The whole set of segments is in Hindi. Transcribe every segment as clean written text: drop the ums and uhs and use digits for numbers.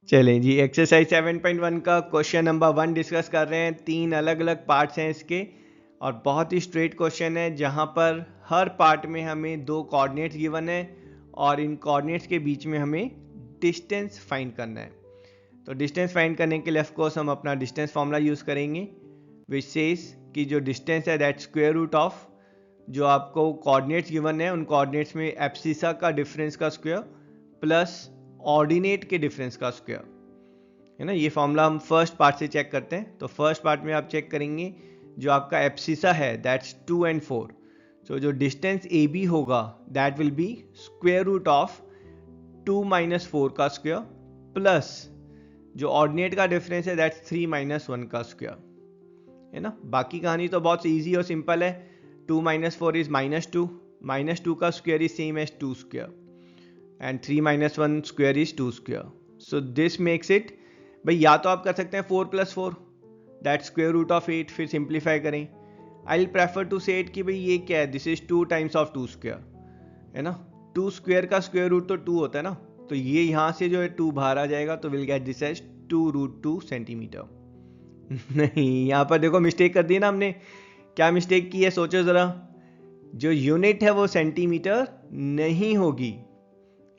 चलें जी, एक्सरसाइज 7.1 का क्वेश्चन नंबर 1 डिस्कस कर रहे हैं। 3 अलग अलग पार्ट्स हैं इसके और बहुत ही स्ट्रेट क्वेश्चन है जहां पर हर पार्ट में हमें 2 कोऑर्डिनेट्स गिवन है और इन कोऑर्डिनेट्स के बीच में हमें डिस्टेंस फाइंड करना है। तो डिस्टेंस फाइंड करने के लिए ऑफ कोर्स हम अपना डिस्टेंस फॉर्मूला यूज़ करेंगे विच सेज कि जो डिस्टेंस है दैट स्क्वायर रूट ऑफ जो आपको कोऑर्डिनेट्स गिवन है उन कोऑर्डिनेट्स में एब्सिसा का डिफरेंस का स्क्वायर प्लस ऑर्डिनेट के डिफरेंस का स्क्वायर है ना। ये फॉर्मूला हम फर्स्ट पार्ट से चेक करते हैं। तो फर्स्ट पार्ट में आप चेक करेंगे जो आपका एब्सिसा है दैट्स 2 and 4। सो जो डिस्टेंस ए बी होगा that will be square root of 2 - 4 का स्क्वायर प्लस जो ऑर्डिनेट का डिफरेंस है दैट्स 3 - 1 का स्क्वायर है ना। बाकी कहानी तो बहुत ईजी और सिंपल है। 2 - 4 इज -2, -2 का square is same as 2 square and 3 - 1 square is 2 square. So this makes it, भाई या तो आप कर सकते हैं 4 + 4 दैट स्क्वायर रूट ऑफ 8, फिर सिंप्लीफाई करें। आई विल प्रेफर टू से इट कि भाई ये क्या है, this is 2 times of 2 square है ना। 2 स्क्वायर का स्क्वायर रूट तो 2 होता है ना, तो ये यहाँ से जो है 2 बाहर आ जाएगा तो will get this as 2√2 centimetre. नहीं, यहाँ पर देखो मिस्टेक कर दी ना हमने। क्या मिस्टेक की है सोचो ज़रा। जो यूनिट है वो सेंटीमीटर नहीं होगी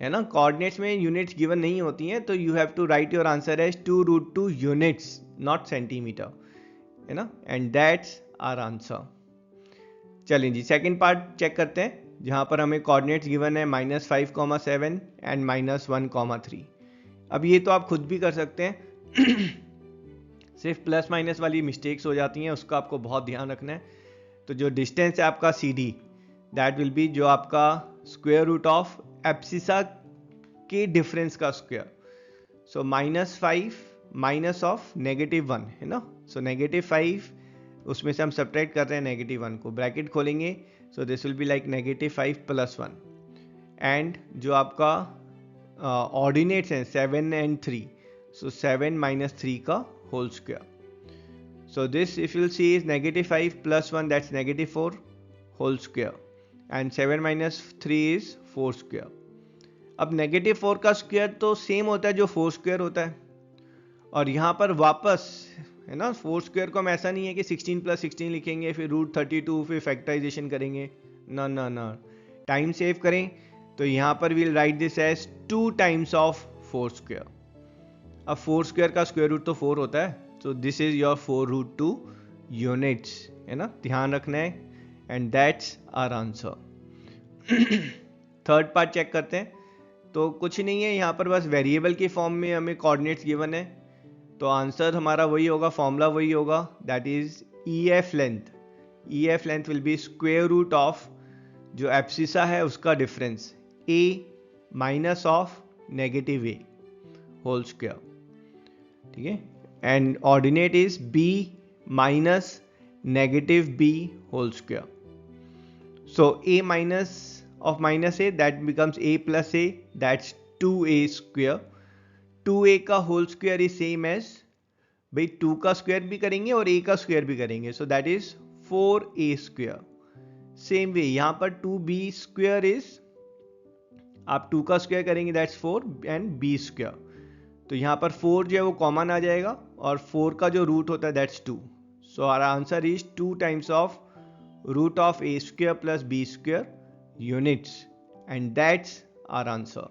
है ना। कोऑर्डिनेट्स में यूनिट्स गिवन नहीं होती हैं तो you have to write your answer as 2√2 units not centimetre है ना। And that's our answer. चलें जी, सेकंड पार्ट चेक करते हैं जहाँ पर हमें कोऑर्डिनेट्स गिवन है -5,7 एंड -1,3। अब ये तो आप खुद भी कर सकते हैं सिर्फ प्लस माइनस वाली मिस्टेक्स हो जाती हैं, उसका आपको बहुत ध्यान रखना है। तो जो डिस्टेंस है आपका C D that will be जो आपका स्क्वायर रूट ऑफ एब्सिसा के डिफरेंस का स्क्वायर। सो -5 माइनस ऑफ -1 है ना। सो -5 उसमें से हम सब्ट्रैक्ट कर रहे हैं -1 को, ब्रैकेट खोलेंगे। So this will be like -5 + 1 and जो आपका ऑर्डिनेट्स हैं 7 and 3, so 7 - 3 का whole square. So this if you'll see is -5 + 1 that's -4 whole square and 7 - 3 is 4 square. अब -4 का स्क्वायर तो सेम होता है जो 4 स्क्वायर होता है और यहाँ पर वापस है ना 4 स्क्वायर को हम ऐसा नहीं है कि 16 + 16 लिखेंगे फिर √32 फिर फैक्टराइजेशन करेंगे, ना ना ना, टाइम सेव करें। तो यहाँ पर will write this as 2 times of 4 square. अब 4 स्क्वायर का स्क्वायर रूट तो 4 होता है, so this is your 4√2 units है ना, ध्यान रखना है। And that's our answer. Third part check करते हैं। तो कुछ नहीं है यहाँ पर, बस वेरिएबल के फॉर्म में हमें कोऑर्डिनेट्स गिवन है तो आंसर हमारा वही होगा, फॉर्मूला वही होगा, that is EF length. EF length will be square root of जो एब्सिसा है उसका difference A minus of -A whole square, ठीक है। And ordinate is B minus -B whole square. So A minus of -A that becomes A plus A, that's 2A square. 2A का whole square is same as, भाई 2 का स्क्वायर भी करेंगे और A का स्क्वायर भी करेंगे, so that is 4A square. Same way यहाँ पर 2B स्क्वायर इज, आप 2 का स्क्वायर करेंगे दैट्स 4 एंड B स्क्वायर। तो यहाँ पर 4 जो है वो कॉमन आ जाएगा और 4 का जो रूट होता है that's 2। So our answer is 2 times of root of A square plus B square units and that's our answer.